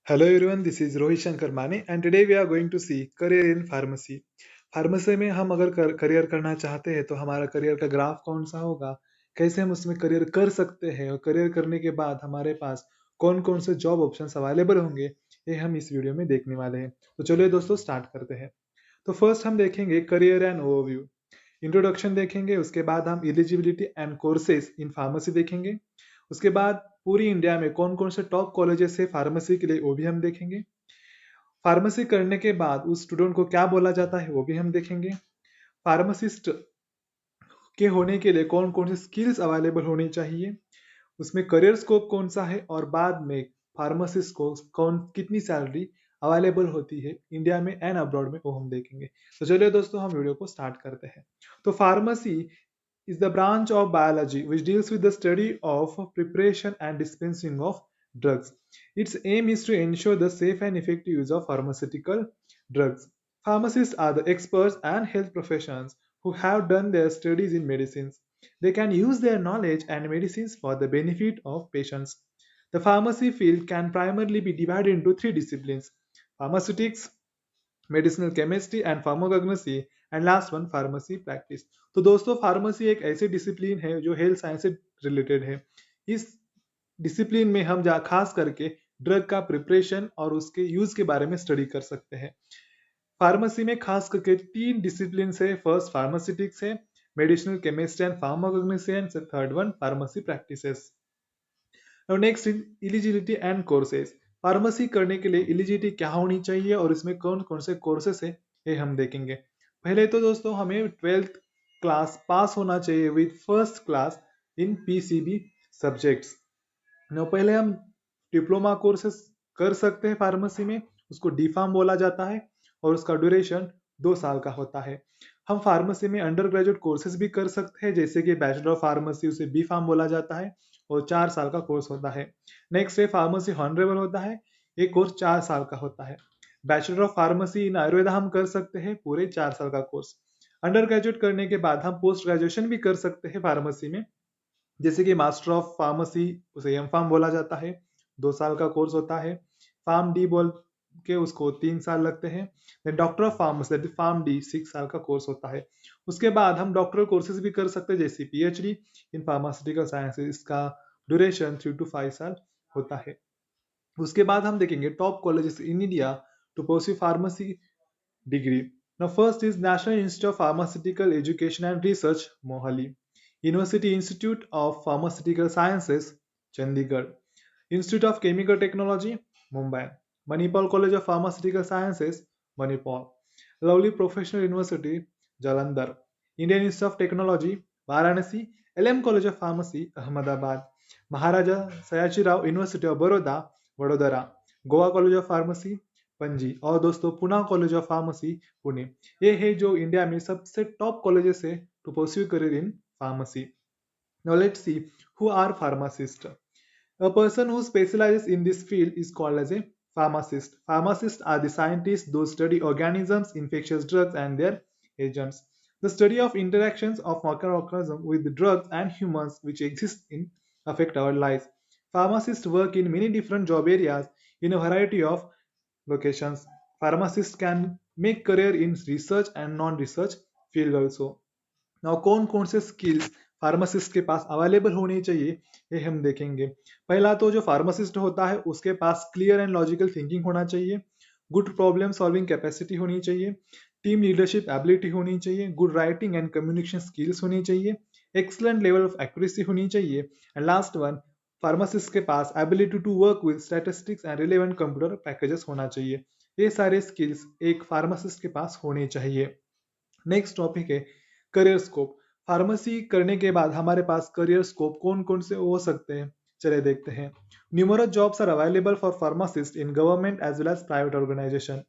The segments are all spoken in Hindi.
Hello everyone, this is Rohit Shankar Mane and today we are going to see career in pharmacy. Pharmacy में हम अगर करियर करना चाहते हैं तो हमारा करियर का ग्राफ कौन सा होगा, कैसे हम उसमें करियर कर सकते हैं और करियर करने के बाद हमारे पास कौन कौन से जॉब ऑप्शंस अवेलेबल होंगे, ये हम इस वीडियो में देखने वाले हैं। तो चलिए दोस्तों स्टार्ट करते हैं। तो फर्स्ट हम देखेंगे करियर एंड ओवरव्यू, इंट्रोडक्शन देखेंगे, उसके बाद हम eligibility and courses in pharmacy देखेंगे, उसके बाद पूरी इंडिया में कौन कौन से टॉप कॉलेजेस है फार्मेसी के लिए वो भी हम देखेंगे। फार्मेसी करने के बाद उस स्टूडेंट को क्या बोला जाता है वो भी हम देखेंगे। फार्मासिस्ट के होने के लिए कौन कौन से स्किल्स अवेलेबल होनी चाहिए, उसमें करियर स्कोप कौन सा है और बाद में फार्मासिस्ट को कौन कितनी सैलरी अवेलेबल होती है इंडिया में एंड अब्रॉड में, वो हम देखेंगे। तो चलिए दोस्तों हम वीडियो को स्टार्ट करते हैं। तो pharmacy is the branch of biology which deals with the study of preparation and dispensing of drugs. Its aim is to ensure the safe and effective use of pharmaceutical drugs. Pharmacists are the experts and health professionals who have done their studies in medicines. They can use their knowledge and medicines for the benefit of patients. The pharmacy field can primarily be divided into three disciplines: pharmaceutics, medicinal chemistry and pharmacognosy and last one pharmacy practice. तो दोस्तों फार्मेसी एक ऐसी डिसिप्लिन है जो हेल्थ साइंस से रिलेटेड है। इस डिसिप्लिन में हम जा खास करके ड्रग का प्रिपरेशन और उसके यूज के बारे में स्टडी कर सकते हैं। फार्मेसी में खास करके तीन डिसिप्लिन है। फर्स्ट फार्मास्यूटिक्स है, medicinal chemistry and pharmacognosy and third one pharmacy practices. Now next is eligibility and courses. Pharmacy करने के लिए एलिजिबिलिटी क्या होनी चाहिए और इसमें कौन कौन से कोर्सेस है ये हम देखेंगे। पहले तो दोस्तों हमें 12th क्लास पास होना चाहिए with first class in PCB subjects. No पहले हम डिप्लोमा कोर्सेस कर सकते हैं फार्मेसी में, उसको डी फार्म बोला जाता है और उसका ड्यूरेशन 2 साल का होता है। हम फार्मेसी में अंडर ग्रेजुएट कोर्सेज भी कर सकते हैं, जैसे कि बैचलर ऑफ फार्मेसी उसे बी फार्म बोला जाता है और 4 साल का कोर्स होता है। नेक्स्ट है फार्मेसी हॉनरेबल होता है, ये कोर्स 4 साल का होता है। बैचलर ऑफ फार्मेसी इन आयुर्वेदा हम कर सकते हैं पूरे 4 साल का कोर्स। अंडर ग्रेजुएट करने के बाद हम पोस्ट ग्रेजुएशन भी कर सकते हैं फार्मेसी में, जैसे कि मास्टर ऑफ फार्मेसी उसे एम फार्म बोला जाता है, 2 साल का कोर्स होता है। फार्म डी बोल के उसको 3 साल लगते हैं। Then doctor of pharmacy pharm D 6 साल का कोर्स होता है। उसके बाद हम डॉक्टरल कोर्सेज भी कर सकते हैं, जैसे पीएचडी इन फार्मास्यूटिकल साइंसेज, इसका ड्यूरेशन 3 to 5 साल होता है। उसके बाद हम देखेंगे top colleges in India to pursue pharmacy degree. Now first is National Institute of Pharmaceutical Education and Research, Mohali. University Institute of Pharmaceutical Sciences, Chandigarh. Institute of Chemical Technology, Mumbai. Manipal College of Pharmaceutical Sciences, Manipal. Lovely Professional University, Jalandhar. Indian Institute of Technology, Varanasi. LM College of Pharmacy, Ahmedabad. Maharaja Sayajirao University of Baroda, Vadodara. Goa College of Pharmacy, Panaji. और दोस्तों Pune college of pharmacy, Pune. ये है जो इंडिया में सबसे टॉप कॉलेजेस है to pursue career in pharmacy. Now let's see who are pharmacist. A person who specializes in this field is called as a pharmacist. Pharmacists are the scientists who study organisms, infectious drugs, and their agents. The study of interactions of microorganisms with the drugs and humans which exist in affect our lives. Pharmacists work in many different job areas in a variety of locations. Pharmacists can make career in research and non-research field also. Now कौन कौन से स्किल्स फार्मासिस्ट के पास अवेलेबल होनी चाहिए ये हम देखेंगे। पहला तो जो फार्मासिस्ट होता है उसके पास क्लियर एंड लॉजिकल थिंकिंग होना चाहिए, गुड प्रॉब्लम सॉल्विंग कैपेसिटी होनी चाहिए, टीम लीडरशिप एबिलिटी होनी चाहिए, good writing and communication skills होनी चाहिए, एक्सलेंट लेवल ऑफ एक्यूरेसी होनी चाहिए, एंड लास्ट वन फार्मासिस्ट के पास ability to work with statistics and relevant computer packages होना चाहिए। ये सारे स्किल्स एक फार्मासिस्ट के पास होने चाहिए। नेक्स्ट टॉपिक है करियर स्कोप। फार्मेसी करने के बाद हमारे पास करियर स्कोप कौन कौन से हो सकते हैं, चलिए देखते हैं। Numerous jobs are available for pharmacist in government as well as private organisation.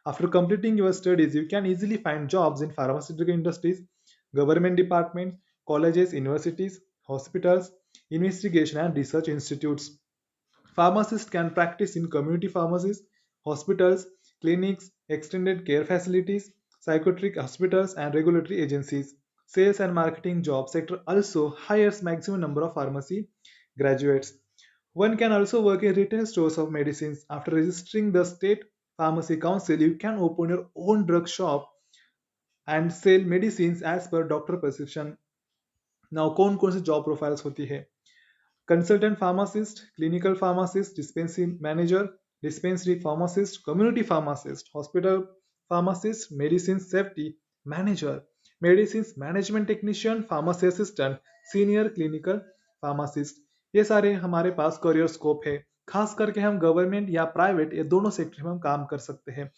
After completing your studies you can easily find jobs in pharmaceutical industries, government department, colleges, universities, hospitals, investigation and research institutes. Pharmacists can practice in community pharmacies, hospitals, clinics, extended care facilities, psychiatric hospitals, and regulatory agencies. Sales and marketing job sector also hires maximum number of pharmacy graduates. One can also work in retail stores of medicines. After registering the state pharmacy council, you can open your own drug shop and sell medicines as per doctor prescription. Now कौन कौन सी जॉब प्रोफाइल्स होती है? Consultant pharmacist, clinical pharmacist, dispensary manager, dispensary pharmacist, community pharmacist, hospital pharmacist, medicine safety manager, medicine management technician, pharmacy assistant, senior clinical pharmacist, ये सारे हमारे पास करियर स्कोप है। खास करके हम गवर्नमेंट या प्राइवेट ये दोनों सेक्टर में हम काम कर सकते हैं।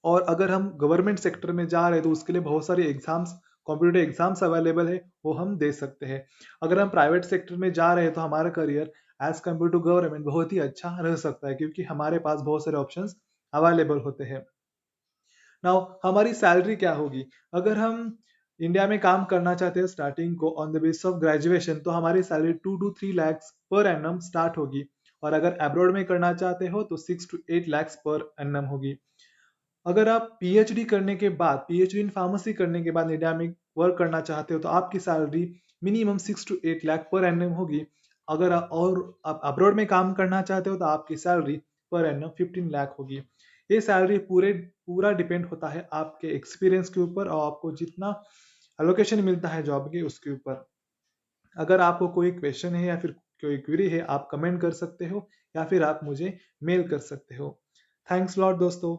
और अगर हम गवर्नमेंट सेक्टर में जा रहे हैं तो उसके लिए बहुत सारे एग्जाम्स, कॉम्पिटेटिव एग्जाम्स अवेलेबल है, वो हम दे सकते हैं। अगर हम प्राइवेट सेक्टर में जा रहे हैं तो हमारा career as compare to government बहुत ही अच्छा रह सकता है, क्योंकि हमारे पास बहुत सारे ऑप्शंस अवेलेबल होते हैं। नाउ हमारी सैलरी क्या होगी? अगर हम इंडिया में काम करना चाहते हैं स्टार्टिंग को on the basis of graduation, तो हमारी salary 2 to 3 lakhs per annum start होगी। और अगर अब्रॉड में करना चाहते हो तो 6 to 8 lakhs पर एनम होगी। अगर आप पीएचडी करने के बाद, पीएचडी इन फार्मेसी करने के बाद इंडिया में वर्क करना चाहते हो तो आपकी salary minimum 6 to 8 lakh per annum होगी। अगर आप अब्रॉड में काम करना चाहते हो तो आपकी सैलरी पर एनम 15 लाख होगी। ये सैलरी पूरा डिपेंड होता है आपके एक्सपीरियंस के ऊपर और आपको जितना एलोकेशन मिलता है जॉब के उसके ऊपर। अगर आपको कोई क्वेश्चन है या फिर कोई क्वेरी है, आप कमेंट कर सकते हो या फिर आप मुझे मेल कर सकते हो। थैंक्स लॉट दोस्तों।